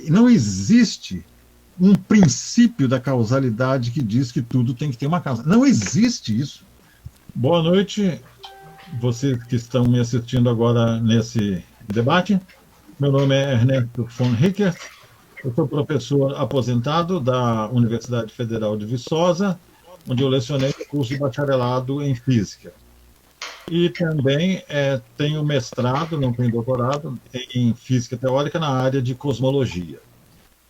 Não existe um princípio da causalidade que diz que tudo tem que ter uma causa. Não existe isso. Boa noite, vocês que estão me assistindo agora nesse debate. Meu nome é Ernesto von Rickert, eu sou professor aposentado da Universidade Federal de Viçosa, onde eu lecionei o curso de bacharelado em Física. E também tenho mestrado, não tenho doutorado, em Física Teórica na área de Cosmologia,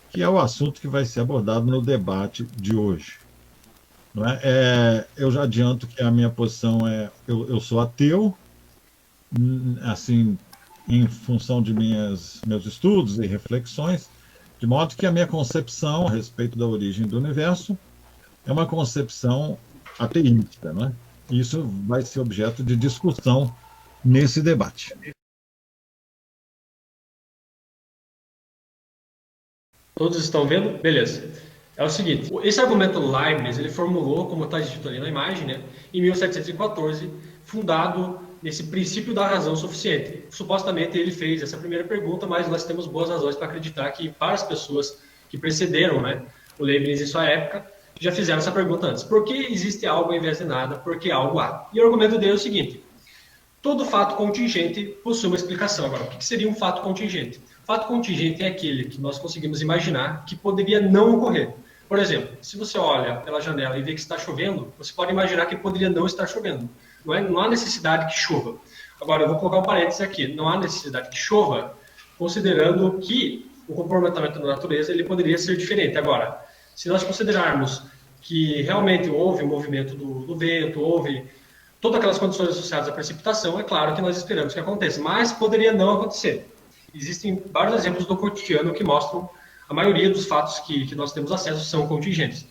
que é o assunto que vai ser abordado no debate de hoje. Não é? Eu já adianto que a minha posição eu sou ateu, assim, em função de meus estudos e reflexões, de modo que a minha concepção a respeito da origem do universo é uma concepção ateísta, não é? Isso vai ser objeto de discussão nesse debate. Todos estão vendo? Beleza. É o seguinte, esse argumento Leibniz, ele formulou, como está escrito ali na imagem, né, em 1714, fundado nesse princípio da razão suficiente. Supostamente ele fez essa primeira pergunta, mas nós temos boas razões para acreditar que várias pessoas que precederam, né, o Leibniz em sua época já fizeram essa pergunta antes. Por que existe algo ao invés de nada? Por que algo há? E o argumento dele é o seguinte, todo fato contingente possui uma explicação. Agora, o que seria um fato contingente? Fato contingente é aquele que nós conseguimos imaginar que poderia não ocorrer. Por exemplo, se você olha pela janela e vê que está chovendo, você pode imaginar que poderia não estar chovendo. Não há necessidade que chova. Agora, eu vou colocar um parênteses aqui. Não há necessidade que chova, considerando que o comportamento da natureza ele poderia ser diferente. Agora, se nós considerarmos que realmente houve o movimento do vento, houve todas aquelas condições associadas à precipitação, é claro que nós esperamos que aconteça, mas poderia não acontecer. Existem vários exemplos do cotidiano que mostram a maioria dos fatos que nós temos acesso são contingentes.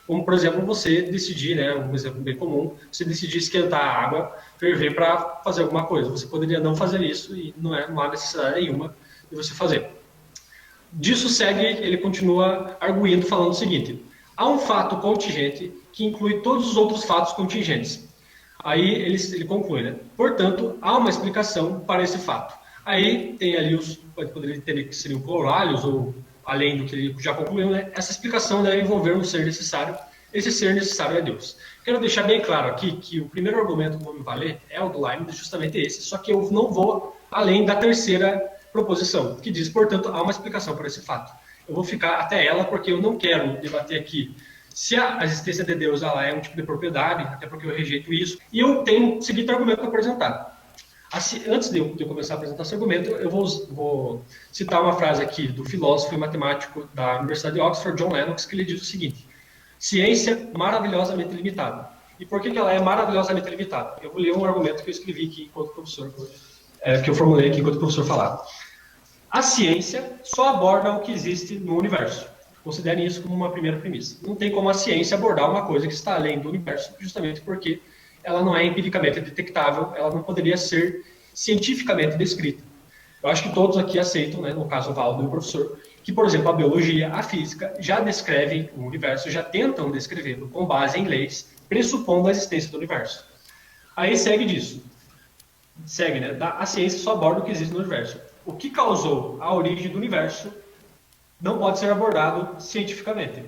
Como, por exemplo, você decidir, né, um exemplo bem comum, você decidir esquentar a água, ferver para fazer alguma coisa. Você poderia não fazer isso e não há necessidade nenhuma de você fazer. Disso segue, ele continua arguindo, falando o seguinte, há um fato contingente que inclui todos os outros fatos contingentes. Aí ele conclui, né? Portanto, há uma explicação para esse fato. Aí tem ali poderia ter que seriam corolários, ou além do que ele já concluiu, né? Essa explicação deve envolver um ser necessário. Esse ser necessário é Deus. Quero deixar bem claro aqui que o primeiro argumento que eu vou me valer é o do Leibniz, justamente esse, só que eu não vou além da terceira proposição, que diz, portanto, há uma explicação para esse fato. Eu vou ficar até ela porque eu não quero debater aqui se a existência de Deus ela é um tipo de propriedade, até porque eu rejeito isso, e eu tenho o seguinte argumento para apresentar. Antes de eu começar a apresentar esse argumento, eu vou citar uma frase aqui do filósofo e matemático da Universidade de Oxford, John Lennox, que ele diz o seguinte, ciência maravilhosamente limitada. E por que ela é maravilhosamente limitada? Eu vou ler um argumento que eu escrevi aqui enquanto professor, que eu formulei aqui enquanto professor falava. A ciência só aborda o que existe no universo. Considerem isso como uma primeira premissa. Não tem como a ciência abordar uma coisa que está além do universo, justamente porque ela não é empiricamente detectável, ela não poderia ser cientificamente descrita. Eu acho que todos aqui aceitam, né, no caso o Valdo e o professor, que, por exemplo, a biologia, a física já descrevem o universo, já tentam descrevê-lo com base em leis, pressupondo a existência do universo. Aí segue disso. Segue, né? A ciência só aborda o que existe no universo. O que causou a origem do universo não pode ser abordado cientificamente.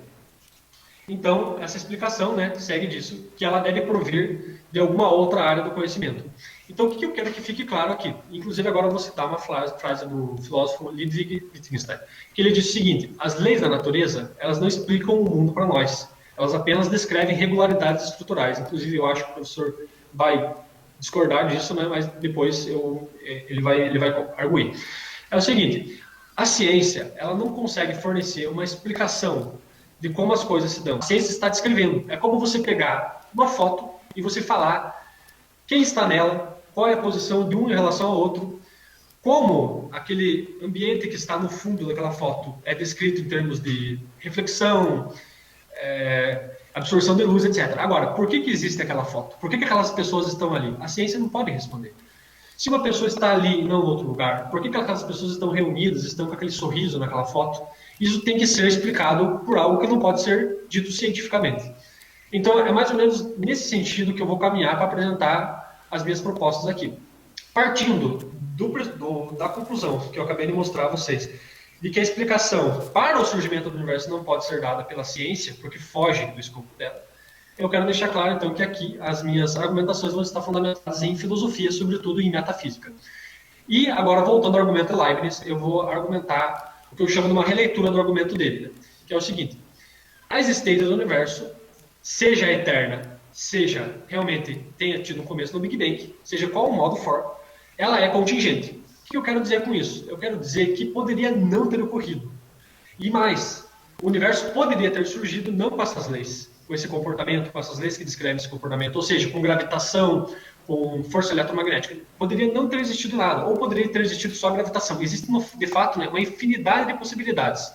Então, essa explicação, né, segue disso, que ela deve provir de alguma outra área do conhecimento. Então, o que eu quero que fique claro aqui? Inclusive, agora eu vou citar uma frase do filósofo Ludwig Wittgenstein, que ele diz o seguinte, as leis da natureza, elas não explicam o mundo para nós, elas apenas descrevem regularidades estruturais. Inclusive, eu acho que o professor vai discordar disso, né, mas depois ele vai arguir. É o seguinte, a ciência, ela não consegue fornecer uma explicação de como as coisas se dão. A ciência está descrevendo. É como você pegar uma foto e você falar quem está nela, qual é a posição de um em relação ao outro, como aquele ambiente que está no fundo daquela foto é descrito em termos de reflexão, absorção de luz, etc. Agora, por que existe aquela foto? Por que aquelas pessoas estão ali? A ciência não pode responder. Se uma pessoa está ali e não em outro lugar, por que aquelas pessoas estão reunidas, estão com aquele sorriso naquela foto? Isso tem que ser explicado por algo que não pode ser dito cientificamente. Então, é mais ou menos nesse sentido que eu vou caminhar para apresentar as minhas propostas aqui. Partindo da conclusão que eu acabei de mostrar a vocês, de que a explicação para o surgimento do universo não pode ser dada pela ciência, porque foge do escopo dela, eu quero deixar claro, então, que aqui as minhas argumentações vão estar fundamentadas em filosofia, sobretudo em metafísica. E agora, voltando ao argumento de Leibniz, eu vou argumentar o que eu chamo de uma releitura do argumento dele, né? Que é o seguinte: a existência do universo, seja eterna, seja realmente tenha tido um começo no Big Bang, seja qual modo for, ela é contingente. O que eu quero dizer com isso? Eu quero dizer que poderia não ter ocorrido. E mais, o universo poderia ter surgido não com essas leis, com esse comportamento, com essas leis que descrevem esse comportamento, ou seja, com gravitação, com força eletromagnética. Poderia não ter existido nada, ou poderia ter existido só gravitação. Existe, de fato, né, uma infinidade de possibilidades.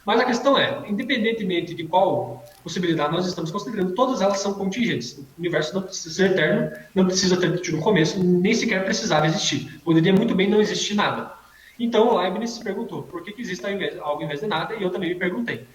Mas a questão é, independentemente de qual possibilidade nós estamos considerando, todas elas são contingentes. O universo não precisa ser eterno, não precisa ter tido um começo, nem sequer precisava existir. Poderia muito bem não existir nada. Então, Leibniz se perguntou, por que existe algo em vez de nada? E eu também me perguntei.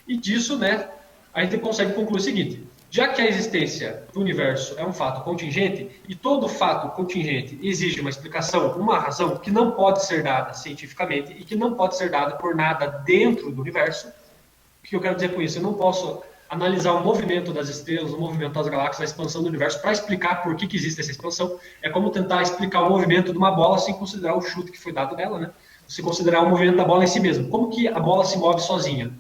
E disso, né, a gente consegue concluir o seguinte: já que a existência do universo é um fato contingente, e todo fato contingente exige uma explicação, uma razão que não pode ser dada cientificamente e que não pode ser dada por nada dentro do universo, o que eu quero dizer com isso? Eu não posso analisar o movimento das estrelas, o movimento das galáxias, a expansão do universo para explicar por que existe essa expansão. É como tentar explicar o movimento de uma bola sem considerar o chute que foi dado nela, né? Se considerar o movimento da bola em si mesmo. Como que a bola se move sozinha?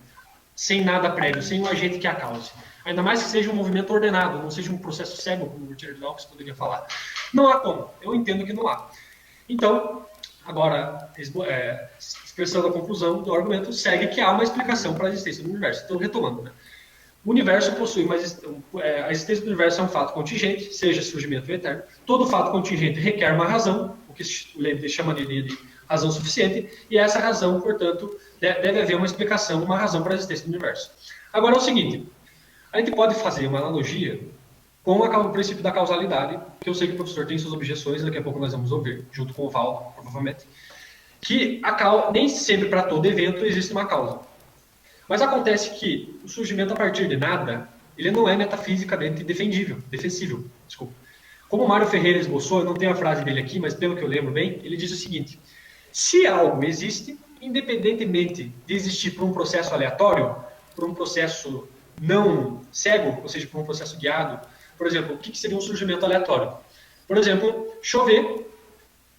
Sem nada prévio, sem um agente que a cause. Ainda mais que seja um movimento ordenado, não seja um processo cego, como o Richard Dawkins poderia falar. Não há como. Eu entendo que não há. Então, agora, expressando a conclusão do argumento, segue que há uma explicação para a existência do universo. Então, retomando, né? O universo possui a existência do universo é um fato contingente, seja surgimento ou eterno. Todo fato contingente requer uma razão, o que o Leibniz chama de razão suficiente, e essa razão, portanto, deve haver uma explicação, uma razão para a existência do universo. Agora é o seguinte: a gente pode fazer uma analogia com o princípio da causalidade, que eu sei que o professor tem suas objeções, daqui a pouco nós vamos ouvir, junto com o Valdo, provavelmente, que nem sempre para todo evento existe uma causa. Mas acontece que o surgimento a partir de nada, ele não é metafisicamente defensível. Desculpa. Como o Mário Ferreira esboçou, eu não tenho a frase dele aqui, mas pelo que eu lembro bem, ele diz o seguinte: se algo existe, independentemente de existir por um processo aleatório, por um processo não cego, ou seja, por um processo guiado, por exemplo, o que seria um surgimento aleatório? Por exemplo, chover,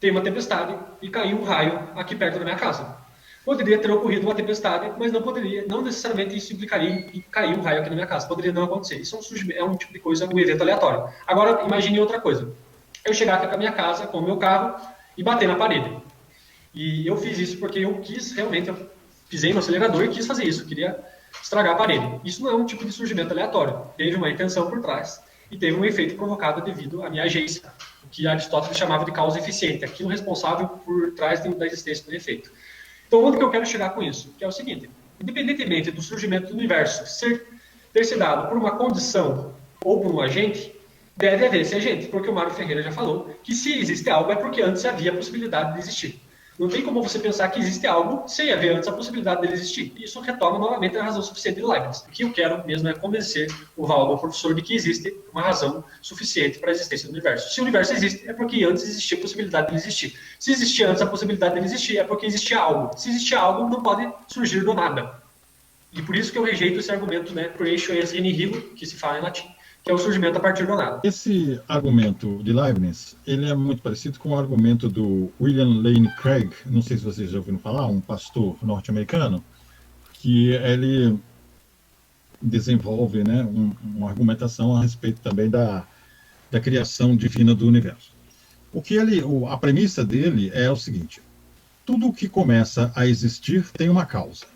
tem uma tempestade e caiu um raio aqui perto da minha casa. Poderia ter ocorrido uma tempestade, mas não necessariamente isso implicaria em cair um raio aqui na minha casa. Poderia não acontecer. Isso é um tipo de coisa, um evento aleatório. Agora, imagine outra coisa. Eu chegar aqui com a minha casa, com o meu carro, e bater na parede. E eu fiz isso porque eu quis, realmente, eu pisei no acelerador e quis fazer isso. Eu queria estragar a parede. Isso não é um tipo de surgimento aleatório. Teve uma intenção por trás e teve um efeito provocado devido à minha agência, o que Aristóteles chamava de causa eficiente, aquilo responsável por trás da existência do efeito. Então, onde que eu quero chegar com isso? Que é o seguinte: independentemente do surgimento do universo ter se dado por uma condição ou por um agente, deve haver esse agente, porque o Mário Ferreira já falou que se existe algo é porque antes havia a possibilidade de existir. Não tem como você pensar que existe algo sem haver antes a possibilidade dele existir. Isso retoma novamente a razão suficiente de Leibniz. O que eu quero mesmo é convencer o Valdo, o professor, de que existe uma razão suficiente para a existência do universo. Se o universo existe, é porque antes existia a possibilidade dele existir. Se existia antes a possibilidade dele existir, é porque existia algo. Se existia algo, não pode surgir do nada. E por isso que eu rejeito esse argumento, né, creatio ex nihilo, que se fala em latim, que é o surgimento a partir do nada. Esse argumento de Leibniz, ele é muito parecido com o argumento do William Lane Craig, não sei se vocês já ouviram falar, um pastor norte-americano, que ele desenvolve, né, uma argumentação a respeito também da criação divina do universo. A premissa dele é o seguinte: tudo que começa a existir tem uma causa.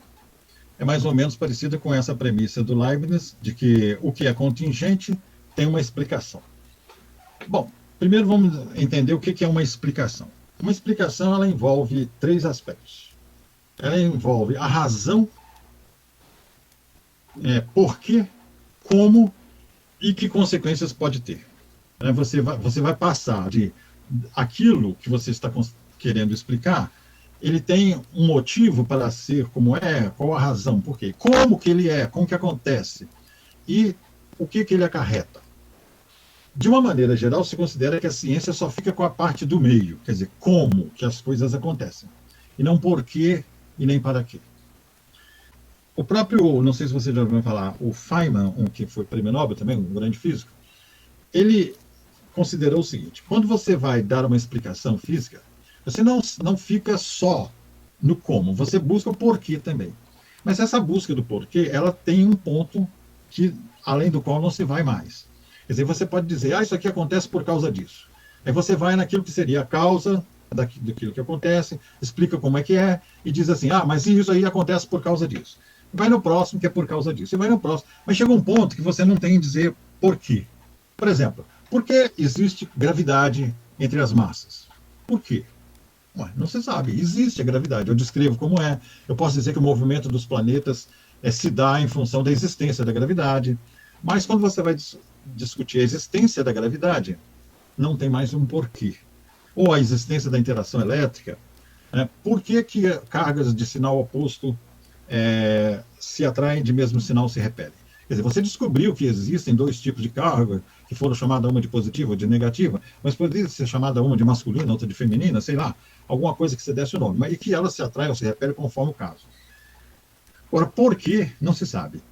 É mais ou menos parecida com essa premissa do Leibniz, de que o que é contingente tem uma explicação. Bom, primeiro vamos entender o que é uma explicação. Uma explicação, ela envolve 3 aspectos. Ela envolve a razão, por quê, como e que consequências pode ter. Você vai passar de aquilo que você está querendo explicar, ele tem um motivo para ser como é, qual a razão, por quê, como que ele é, como que acontece e o que ele acarreta. De uma maneira geral, se considera que a ciência só fica com a parte do meio, quer dizer, como que as coisas acontecem, e não por que e nem para quê. O próprio, não sei se você já ouviu falar, o Feynman, que foi prêmio Nobel também, um grande físico, ele considerou o seguinte: quando você vai dar uma explicação física, você não fica só no como, você busca o porquê também. Mas essa busca do porquê, ela tem um ponto que, além do qual não se vai mais. Quer dizer, você pode dizer, isso aqui acontece por causa disso. Aí você vai naquilo que seria a causa daquilo que acontece, explica como é que é, e diz assim, mas isso aí acontece por causa disso. Vai no próximo, que é por causa disso. E vai no próximo. Mas chega um ponto que você não tem que dizer por quê. Por exemplo, por que existe gravidade entre as massas? Por quê? Não se sabe. Existe a gravidade. Eu descrevo como é. Eu posso dizer que o movimento dos planetas se dá em função da existência da gravidade. Mas quando você vai discutir a existência da gravidade, não tem mais um porquê. Ou a existência da interação elétrica. Por que cargas de sinal oposto se atraem, de mesmo sinal se repelem? Quer dizer, você descobriu que existem dois tipos de carga, que foram chamadas uma de positiva ou de negativa, mas poderia ser chamada uma de masculina, outra de feminina, sei lá, alguma coisa que você desse o nome, mas e que elas se atraem ou se repelem conforme o caso. Ora, por que? Não se sabe.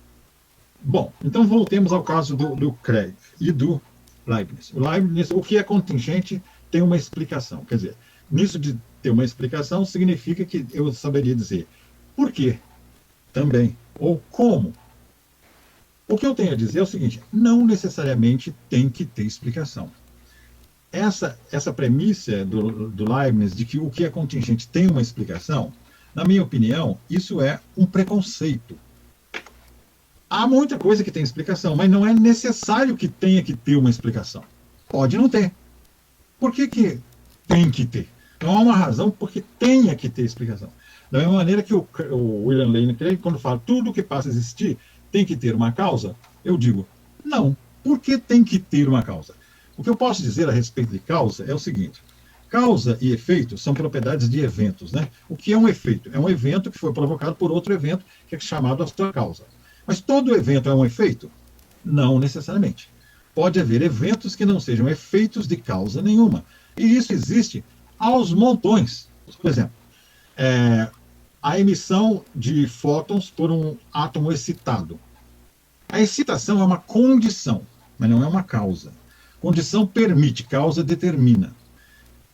Bom, então voltemos ao caso do Craig e do Leibniz. O Leibniz, o que é contingente, tem uma explicação. Quer dizer, nisso de ter uma explicação, significa que eu saberia dizer por quê também, ou como. O que eu tenho a dizer é o seguinte: não necessariamente tem que ter explicação. Essa premissa do Leibniz de que o que é contingente tem uma explicação, na minha opinião, isso é um preconceito. Há muita coisa que tem explicação, mas não é necessário que tenha que ter uma explicação. Pode não ter. Por que tem que ter? Não há uma razão porque tenha que ter explicação. Da mesma maneira que o William Lane Craig, quando fala tudo que passa a existir tem que ter uma causa, eu digo, não. Por que tem que ter uma causa? O que eu posso dizer a respeito de causa é o seguinte: causa e efeito são propriedades de eventos, né? O que é um efeito? É um evento que foi provocado por outro evento, que é chamado a sua causa. Mas todo evento é um efeito? Não necessariamente. Pode haver eventos que não sejam efeitos de causa nenhuma. E isso existe aos montões. Por exemplo, a emissão de fótons por um átomo excitado. A excitação é uma condição, mas não é uma causa. Condição permite, causa determina.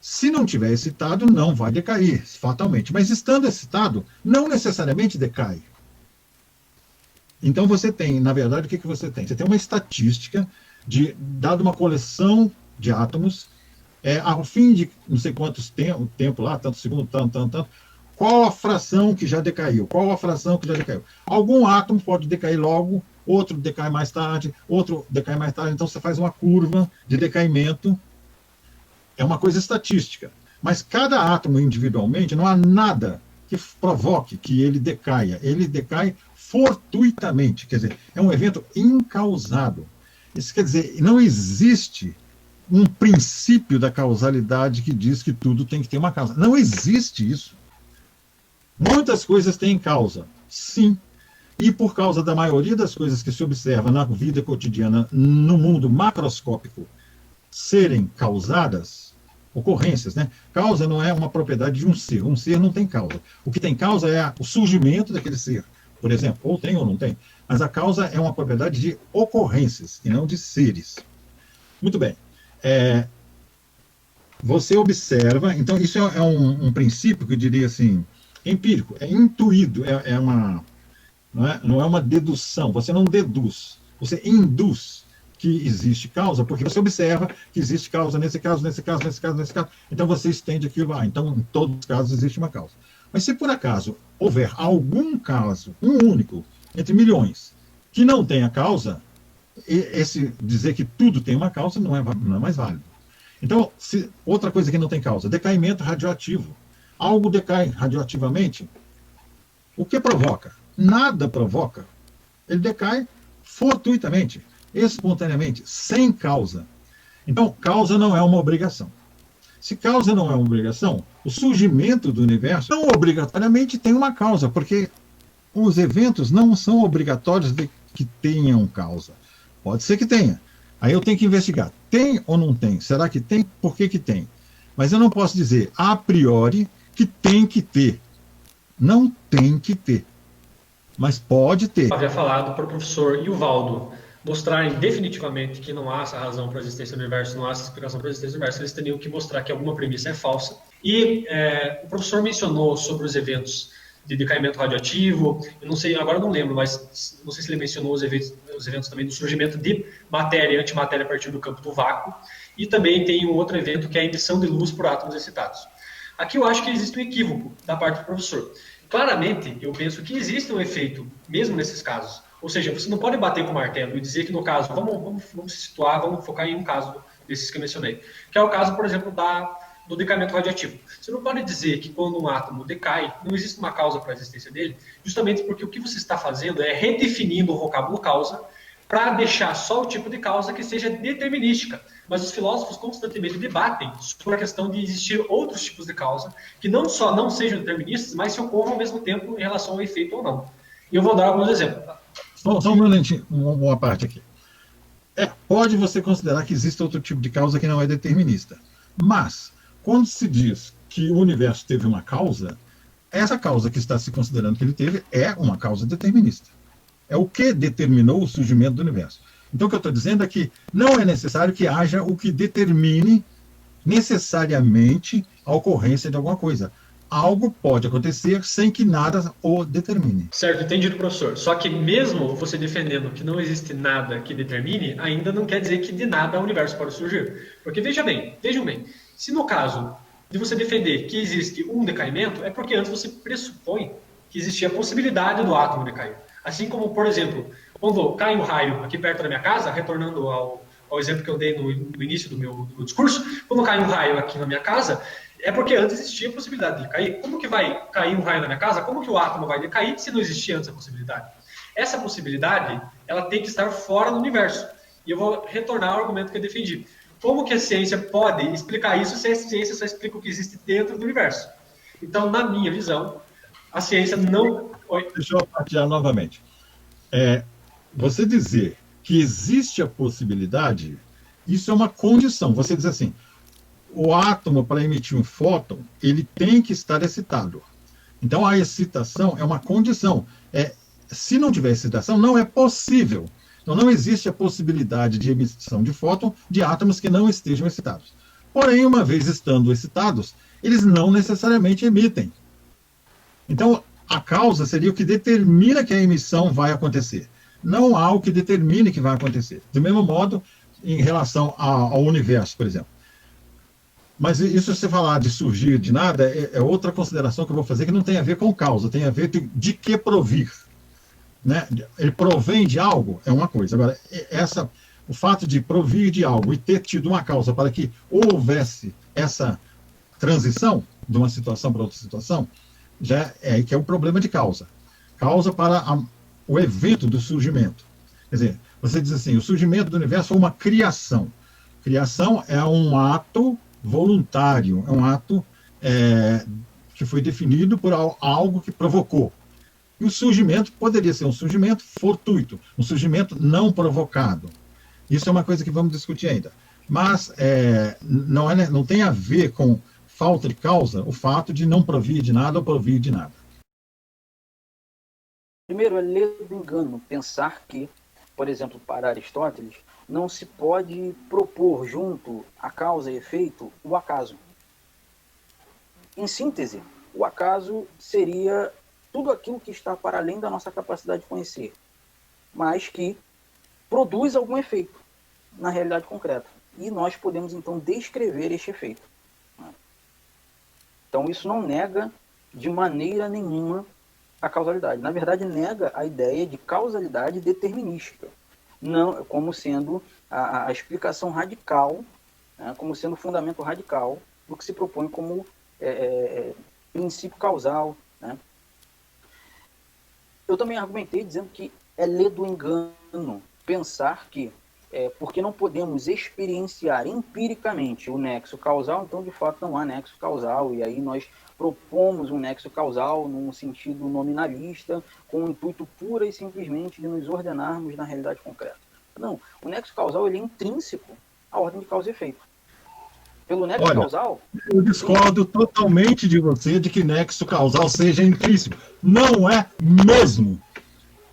Se não tiver excitado, não vai decair, fatalmente. Mas estando excitado, não necessariamente decai. Então você tem, na verdade, o que você tem? Você tem uma estatística dada uma coleção de átomos, ao fim de não sei quantos tempo lá, tanto segundo, tanto, qual a fração que já decaiu? Qual a fração que já decaiu? Algum átomo pode decair logo, outro decai mais tarde, outro decai mais tarde. Então você faz uma curva de decaimento. É uma coisa estatística. Mas cada átomo individualmente, não há nada que provoque que ele decaia. Ele decai fortuitamente. Quer dizer, é um evento incausado. Isso quer dizer, não existe um princípio da causalidade que diz que tudo tem que ter uma causa. Não existe isso. Muitas coisas têm causa, sim. E por causa da maioria das coisas que se observa na vida cotidiana, no mundo macroscópico, serem causadas, ocorrências, né? Causa não é uma propriedade de um ser. Um ser não tem causa. O que tem causa é o surgimento daquele ser, por exemplo. Ou tem ou não tem. Mas a causa é uma propriedade de ocorrências, e não de seres. Muito bem. Você observa... Então, isso é um princípio que eu diria assim... empírico, é intuído, não é uma dedução, você não deduz, você induz que existe causa, porque você observa que existe causa nesse caso, então você estende aquilo lá, então em todos os casos existe uma causa. Mas se por acaso houver algum caso, um único, entre milhões, que não tenha causa, dizer que tudo tem uma causa não é mais válido. Então, outra coisa que não tem causa, decaimento radioativo. Algo decai radioativamente. O que provoca? Nada provoca. Ele decai fortuitamente, espontaneamente, sem causa. Então, causa não é uma obrigação. Se causa não é uma obrigação, o surgimento do universo não obrigatoriamente tem uma causa, porque os eventos não são obrigatórios de que tenham causa. Pode ser que tenha. Aí eu tenho que investigar. Tem ou não tem? Será que tem? Por que tem? Mas eu não posso dizer a priori que tem que ter. Não tem que ter, mas pode ter. Eu havia falado para o professor e o Valdo mostrarem definitivamente que não há essa razão para a existência do universo, não há essa explicação para a existência do universo, eles teriam que mostrar que alguma premissa é falsa. E o professor mencionou sobre os eventos de decaimento radioativo, eu não sei, agora eu não lembro, mas não sei se ele mencionou os eventos também do surgimento de matéria e antimatéria a partir do campo do vácuo, e também tem um outro evento que é a emissão de luz por átomos excitados. Aqui eu acho que existe um equívoco da parte do professor. Claramente, eu penso que existe um efeito, mesmo nesses casos. Ou seja, você não pode bater com o martelo e dizer que no caso, vamos se situar, vamos focar em um caso desses que eu mencionei, que é o caso, por exemplo, do decaimento radioativo. Você não pode dizer que quando um átomo decai, não existe uma causa para a existência dele, justamente porque o que você está fazendo é redefinindo o vocábulo causa para deixar só o tipo de causa que seja determinística. Mas os filósofos constantemente debatem sobre a questão de existir outros tipos de causa que não só não sejam deterministas, mas se ocorram ao mesmo tempo em relação ao efeito ou não. E eu vou dar alguns exemplos. Só um momentinho, uma parte aqui. Pode você considerar que existe outro tipo de causa que não é determinista. Mas, quando se diz que o universo teve uma causa, essa causa que está se considerando que ele teve é uma causa determinista. É o que determinou o surgimento do universo. Então, o que eu estou dizendo é que não é necessário que haja o que determine necessariamente a ocorrência de alguma coisa. Algo pode acontecer sem que nada o determine. Certo, entendido, professor. Só que mesmo você defendendo que não existe nada que determine, ainda não quer dizer que de nada o universo pode surgir. Porque vejam bem, se no caso de você defender que existe um decaimento, é porque antes você pressupõe que existia a possibilidade do átomo decair. Assim como, por exemplo, quando cai um raio aqui perto da minha casa, retornando ao exemplo que eu dei no início do meu discurso, quando cai um raio aqui na minha casa, é porque antes existia a possibilidade de ele cair. Como que vai cair um raio na minha casa? Como que o átomo vai decair se não existia antes a possibilidade? Essa possibilidade, ela tem que estar fora do universo. E eu vou retornar ao argumento que eu defendi. Como que a ciência pode explicar isso se a ciência só explica o que existe dentro do universo? Então, na minha visão, a ciência não... Deixa eu partilhar novamente. Você dizer que existe a possibilidade, isso é uma condição. Você diz assim, o átomo, para emitir um fóton, ele tem que estar excitado. Então, a excitação é uma condição. Se não tiver excitação, não é possível. Então, não existe a possibilidade de emissão de fóton de átomos que não estejam excitados. Porém, uma vez estando excitados, eles não necessariamente emitem. Então, a causa seria o que determina que a emissão vai acontecer. Não há o que determine que vai acontecer. Do mesmo modo, em relação ao universo, por exemplo. Mas isso, se você falar de surgir de nada, é outra consideração que eu vou fazer que não tem a ver com causa, tem a ver de que provir. Né? Ele provém de algo, é uma coisa. Agora, o fato de provir de algo e ter tido uma causa para que houvesse essa transição de uma situação para outra situação, já que é o problema de causa. Causa para o evento do surgimento. Quer dizer, você diz assim, o surgimento do universo é uma criação. Criação é um ato voluntário, é um ato que foi definido por algo que provocou. E o surgimento poderia ser um surgimento fortuito, um surgimento não provocado. Isso é uma coisa que vamos discutir ainda. Mas não tem a ver com falta de causa o fato de não provir de nada ou provir de nada. Primeiro, é ler do engano, pensar que, por exemplo, para Aristóteles, não se pode propor junto à causa e efeito o acaso. Em síntese, o acaso seria tudo aquilo que está para além da nossa capacidade de conhecer, mas que produz algum efeito na realidade concreta. E nós podemos, então, descrever este efeito. Então, isso não nega de maneira nenhuma a causalidade. Na verdade, nega a ideia de causalidade determinística, não, como sendo a explicação radical, né, como sendo o fundamento radical do que se propõe como princípio causal. Né. Eu também argumentei dizendo que é ler do engano, pensar que, porque não podemos experienciar empiricamente o nexo causal, então de fato não há nexo causal, e aí nós propomos um nexo causal num sentido nominalista, com o intuito pura e simplesmente de nos ordenarmos na realidade concreta. Não, o nexo causal ele é intrínseco à ordem de causa e efeito. Pelo nexo Olha, causal? eu discordo totalmente de você de que nexo causal seja intrínseco. Não é mesmo.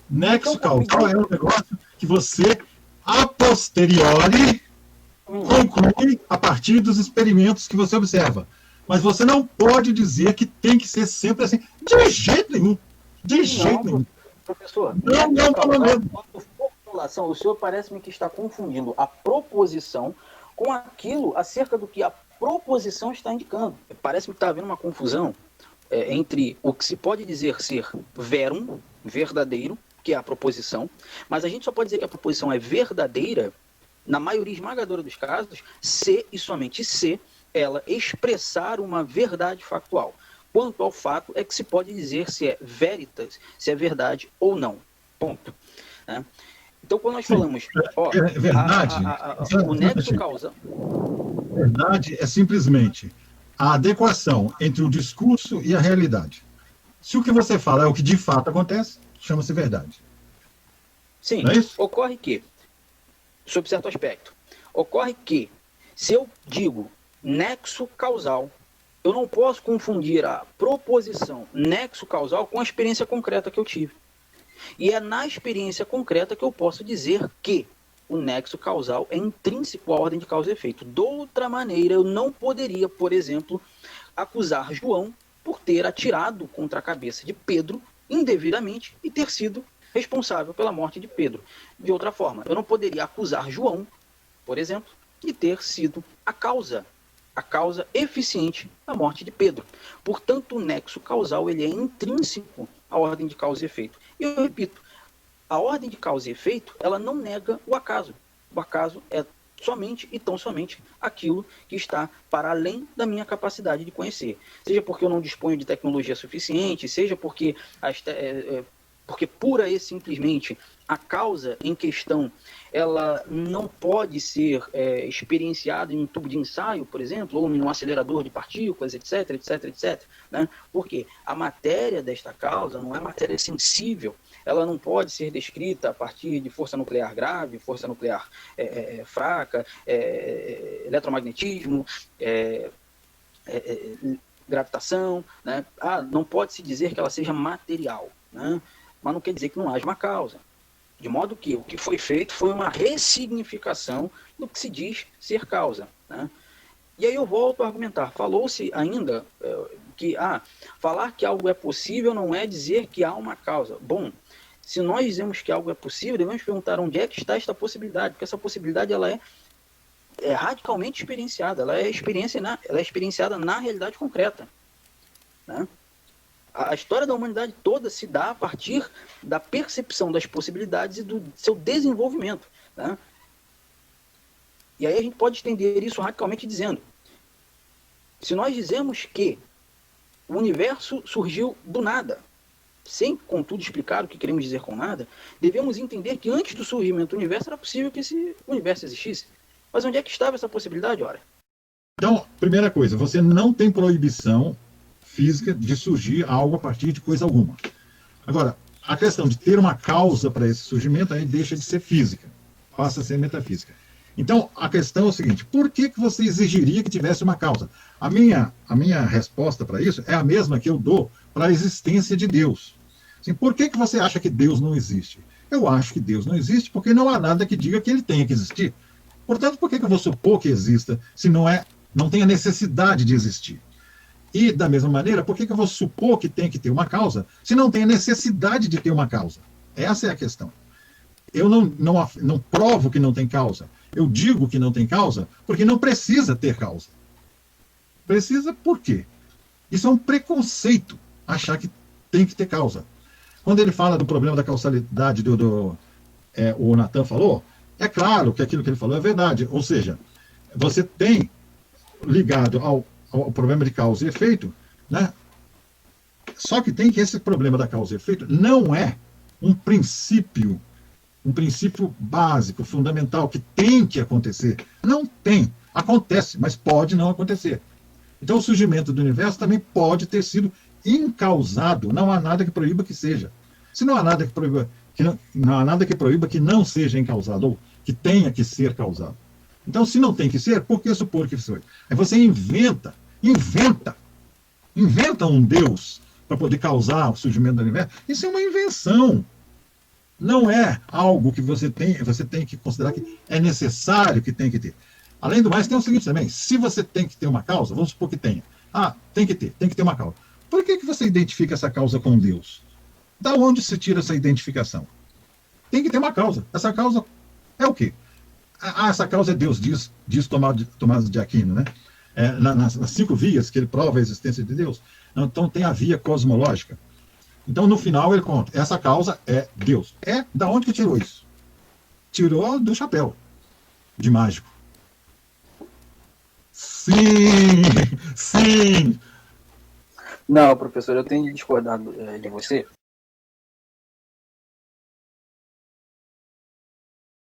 Nexo causal é um negócio que você, a posteriori, conclui a partir dos experimentos que você observa. Mas você não pode dizer que tem que ser sempre assim. De jeito nenhum. De jeito nenhum. Professor, não. O senhor parece-me que está confundindo a proposição com aquilo acerca do que a proposição está indicando. Parece-me que está havendo uma confusão entre o que se pode dizer ser verum, verdadeiro, que é a proposição, mas a gente só pode dizer que a proposição é verdadeira, na maioria esmagadora dos casos, se e somente se ela expressar uma verdade factual. Quanto ao fato, é que se pode dizer se é veritas, se é verdade ou não. Ponto. Né? Então, quando nós falamos... verdade, o nexo causal... Verdade é simplesmente a adequação entre o discurso e a realidade. Se o que você fala é o que de fato acontece, chama-se verdade. Sim, não é isso? Ocorre que, sob certo aspecto, ocorre que, se eu digo nexo causal, eu não posso confundir a proposição nexo causal com a experiência concreta que eu tive. E é na experiência concreta que eu posso dizer que o nexo causal é intrínseco à ordem de causa e efeito. De outra maneira, eu não poderia, por exemplo, acusar João por ter atirado contra a cabeça de Pedro indevidamente e ter sido responsável pela morte de Pedro. De outra forma, eu não poderia acusar João, por exemplo, de ter sido a causa eficiente da morte de Pedro. Portanto, o nexo causal ele é intrínseco à ordem de causa e efeito. E eu repito, a ordem de causa e efeito, ela não nega o acaso. O acaso é somente e tão somente aquilo que está para além da minha capacidade de conhecer. Seja porque eu não disponho de tecnologia suficiente, seja porque pura e simplesmente a causa em questão ela não pode ser experienciada em um tubo de ensaio, por exemplo, ou em um acelerador de partículas, etc, etc, etc. Né? Porque a matéria desta causa não é matéria sensível, ela não pode ser descrita a partir de força nuclear grave, força nuclear fraca, eletromagnetismo, gravitação. Né? Não pode se dizer que ela seja material, né? Mas não quer dizer que não haja uma causa. De modo que o que foi feito foi uma ressignificação do que se diz ser causa. Né? E aí eu volto a argumentar. Falou-se ainda que falar que algo é possível não é dizer que há uma causa. Bom, se nós dizemos que algo é possível, devemos perguntar onde é que está esta possibilidade, porque essa possibilidade ela é radicalmente experienciada, ela é experienciada na realidade concreta. Né? A história da humanidade toda se dá a partir da percepção das possibilidades e do seu desenvolvimento. Né? E aí a gente pode estender isso radicalmente dizendo, se nós dizemos que o universo surgiu do nada, sem, contudo, explicar o que queremos dizer com nada, devemos entender que antes do surgimento do universo era possível que esse universo existisse. Mas onde é que estava essa possibilidade, ora? Então, primeira coisa, você não tem proibição física de surgir algo a partir de coisa alguma. Agora, a questão de ter uma causa para esse surgimento aí deixa de ser física, passa a ser metafísica. Então, a questão é o seguinte, por que você exigiria que tivesse uma causa? A minha resposta para isso é a mesma que eu dou para a existência de Deus. Assim, por que você acha que Deus não existe? Eu acho que Deus não existe porque não há nada que diga que ele tenha que existir. Portanto, por que eu vou supor que exista se não tem a necessidade de existir? E, da mesma maneira, por que eu vou supor que tem que ter uma causa se não tem a necessidade de ter uma causa? Essa é a questão. Eu não provo que não tem causa. Eu digo que não tem causa porque não precisa ter causa. Precisa por quê? Isso é um preconceito, achar que tem que ter causa. Quando ele fala do problema da causalidade o Natan falou, é claro que aquilo que ele falou é verdade. Ou seja, você tem ligado ao problema de causa e efeito, né? Só que tem que esse problema da causa e efeito não é um princípio básico, fundamental, que tem que acontecer. Não tem. Acontece, mas pode não acontecer. Então o surgimento do universo também pode ter sido incausado. Não há nada que proíba que seja. Se não há nada que proíba que não seja incausado, ou que tenha que ser causado. Então, se não tem que ser, por que supor que foi? Aí você inventa um Deus para poder causar o surgimento do universo. Isso é uma invenção. Não é algo que você tem que considerar que é necessário que tem que ter. Além do mais, tem o seguinte também: se você tem que ter uma causa, vamos supor que tenha. Tem que ter uma causa. Por que você identifica essa causa com Deus? Da onde se tira essa identificação? Tem que ter uma causa. Essa causa é o quê? Essa causa é Deus, diz Tomás de Aquino, né? Nas 5 vias que ele prova a existência de Deus. Então tem a via cosmológica. Então no final ele conta, essa causa é Deus. Da onde que tirou isso? Tirou do chapéu de mágico. Sim. Não, professor, eu tenho de discordar de você.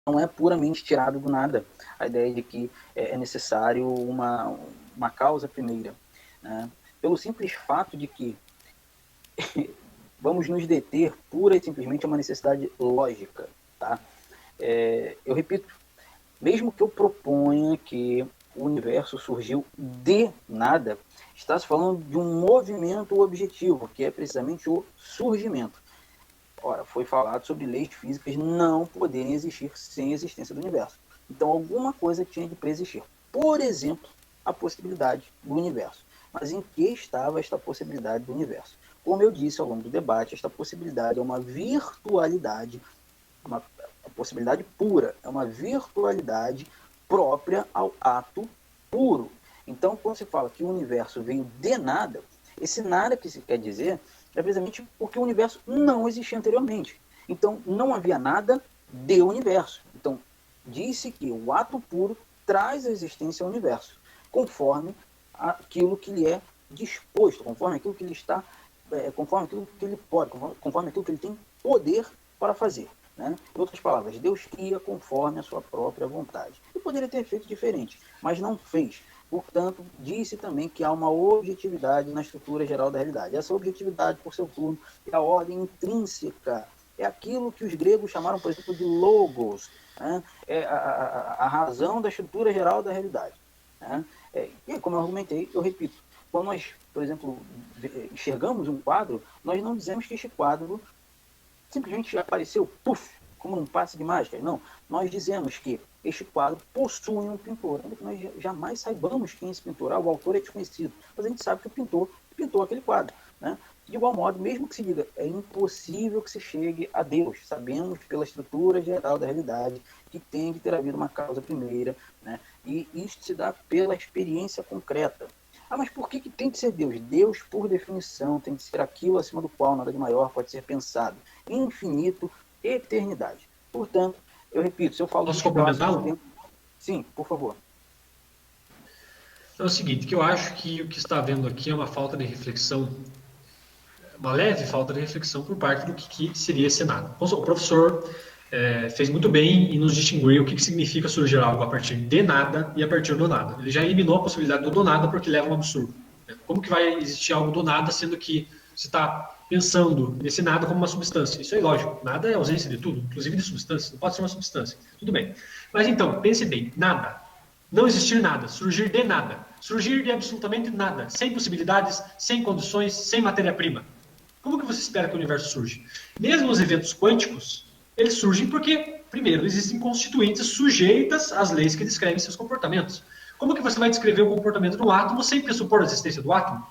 Não é puramente tirado do nada a ideia de que é necessário uma causa primeira, né? Pelo simples fato de que vamos nos deter pura e simplesmente a uma necessidade lógica, tá? Eu repito, mesmo que eu proponha que o universo surgiu de nada, está se falando de um movimento objetivo, que é precisamente o surgimento. Ora, foi falado sobre leis físicas não poderem existir sem a existência do universo. Então, alguma coisa tinha de preexistir. Por exemplo, a possibilidade do universo. Mas em que estava esta possibilidade do universo? Como eu disse ao longo do debate, esta possibilidade é uma virtualidade, uma possibilidade pura, é uma virtualidade própria ao ato puro. Então, quando se fala que o universo veio de nada, esse nada que se quer dizer é precisamente porque o universo não existia anteriormente. Então, não havia nada de universo. Então, disse que o ato puro traz a existência ao universo, conforme aquilo que lhe é disposto, conforme aquilo que ele está, conforme aquilo que ele pode, conforme aquilo que ele tem poder para fazer, né? Em outras palavras, Deus cria conforme a sua própria vontade. E poderia ter feito diferente, mas não fez. Portanto, disse também que há uma objetividade na estrutura geral da realidade. Essa objetividade, por seu turno, é a ordem intrínseca. É aquilo que os gregos chamaram, por exemplo, de logos, né? É a razão da estrutura geral da realidade, né? E como eu argumentei, eu repito, quando nós, por exemplo, enxergamos um quadro, nós não dizemos que este quadro simplesmente apareceu, puf, como um passe de mágica. Não, nós dizemos que este quadro possui um pintor, ainda que nós jamais saibamos quem é esse pintor. O autor é desconhecido, mas a gente sabe que o pintor pintou aquele quadro, né? De igual modo, mesmo que se diga, é impossível que se chegue a Deus, sabemos pela estrutura geral da realidade que tem que ter havido uma causa primeira, né? E isso se dá pela experiência concreta. Mas por que tem que ser Deus? Deus, por definição, tem que ser aquilo acima do qual nada de maior pode ser pensado. Infinito, eternidade. Portanto, eu repito, se eu falo... Posso complementá-lo? Sim, por favor. É o seguinte, que eu acho que o que está havendo aqui é uma falta de reflexão, uma leve falta de reflexão por parte do que seria esse nada. O professor fez muito bem em nos distinguir o que significa surgir algo a partir de nada e a partir do nada. Ele já eliminou a possibilidade do nada porque leva a um absurdo. Como que vai existir algo do nada, sendo que você está pensando nesse nada como uma substância? Isso é ilógico. Nada é ausência de tudo, inclusive de substância. Não pode ser uma substância. Tudo bem. Mas então, pense bem. Nada. Não existir nada. Surgir de nada. Surgir de absolutamente nada. Sem possibilidades, sem condições, sem matéria-prima. Como que você espera que o universo surge? Mesmo os eventos quânticos, eles surgem porque, primeiro, existem constituintes sujeitas às leis que descrevem seus comportamentos. Como que você vai descrever o comportamento de um átomo sem pressupor a existência do átomo?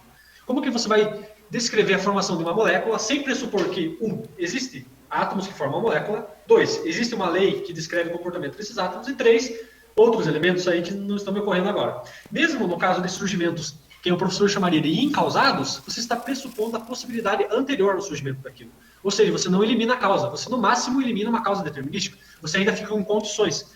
Como que você vai descrever a formação de uma molécula sem pressupor que, existe átomos que formam a molécula, 2, existe uma lei que descreve o comportamento desses átomos, e 3, outros elementos aí que não estão me ocorrendo agora. Mesmo no caso de surgimentos que o professor chamaria de incausados, você está pressupondo a possibilidade anterior ao surgimento daquilo. Ou seja, você não elimina a causa, você no máximo elimina uma causa determinística, você ainda fica com condições.